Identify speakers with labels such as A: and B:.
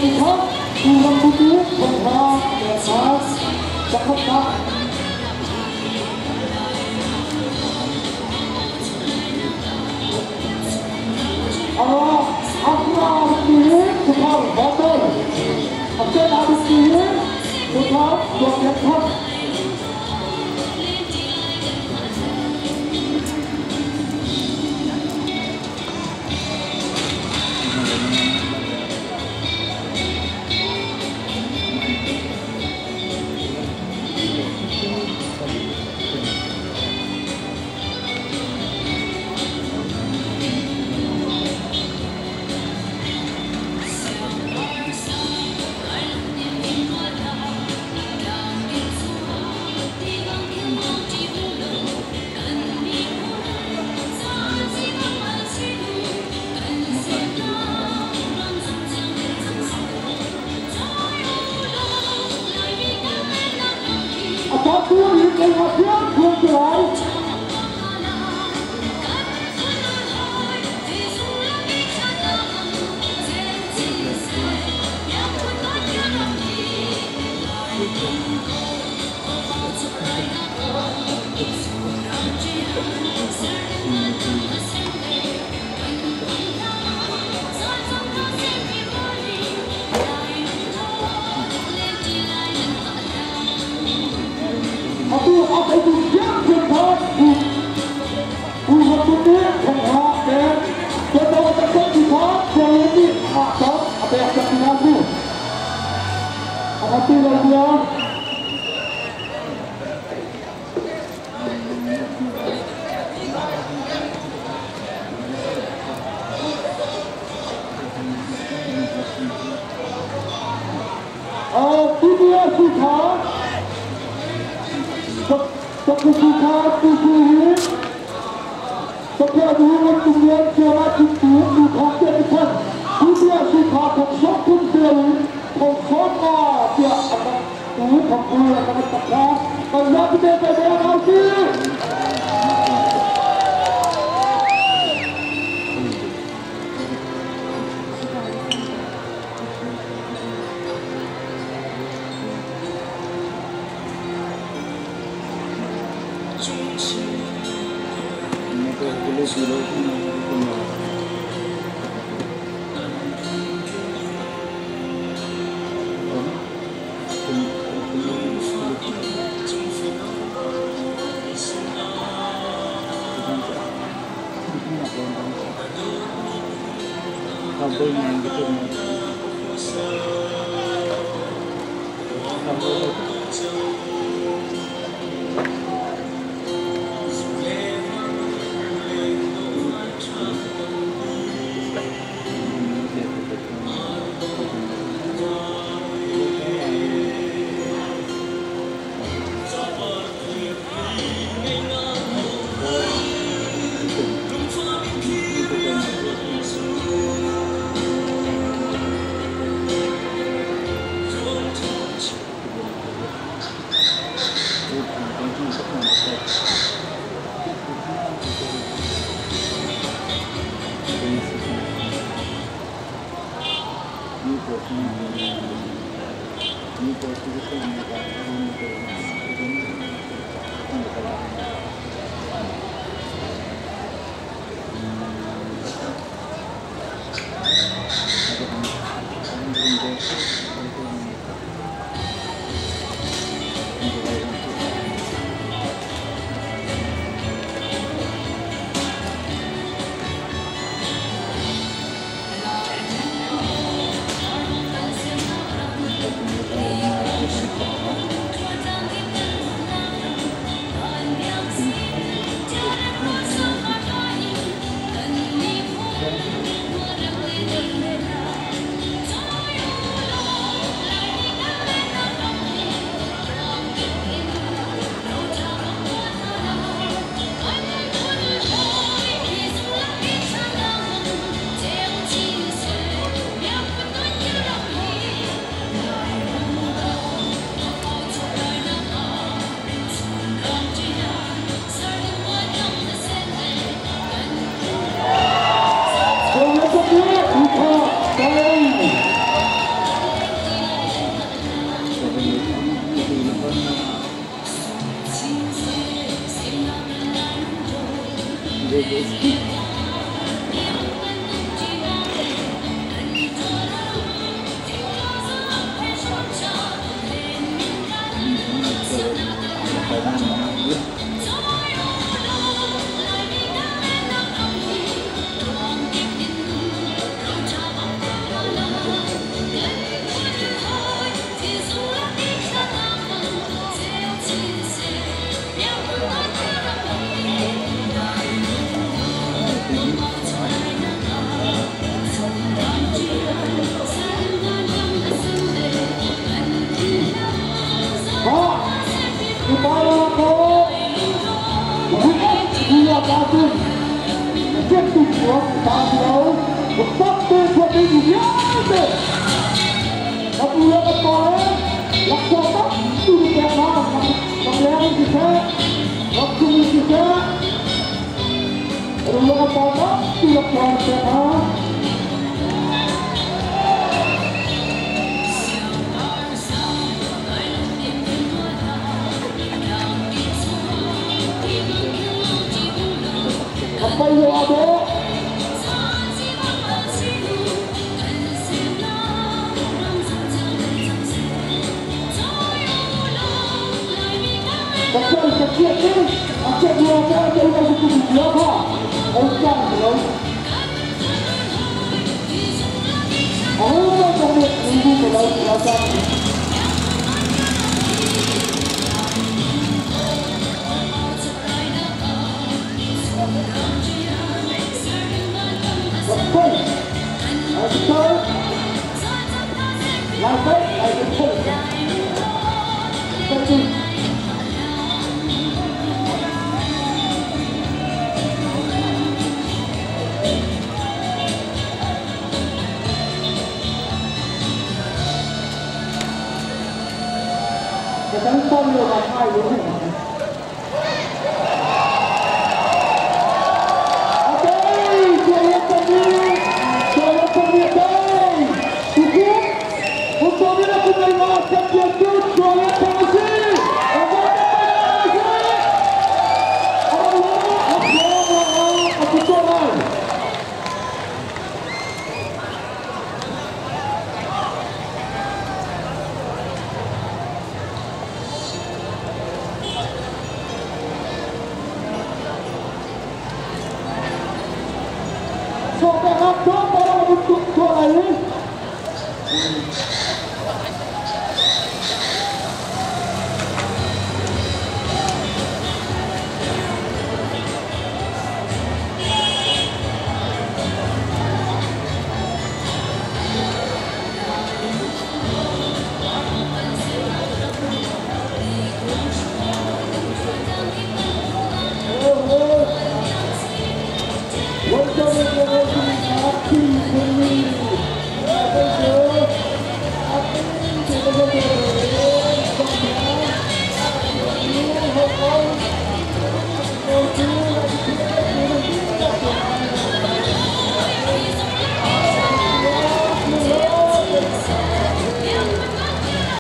A: đi khóc tu lâm tu tú không hoa đẹp hoa chắc không ta aku begini tukar botol aku begini tukar buat khóc Tiếp tục của ta thi đấu một tốc độ thuận đi nhiều nhất. Một lượng to lớn là qua tốc từ đẹp nào bằng lẽ như thế, hoặc chung như thế. Một lượng to lớn từ đẹp nào. Bây giờ đó Hãy subscribe cho kênh Ghiền Mì Gõ để không bỏ lỡ những video hấp dẫn. Cái con người mà hai đứa này. So, para untuk juara ini.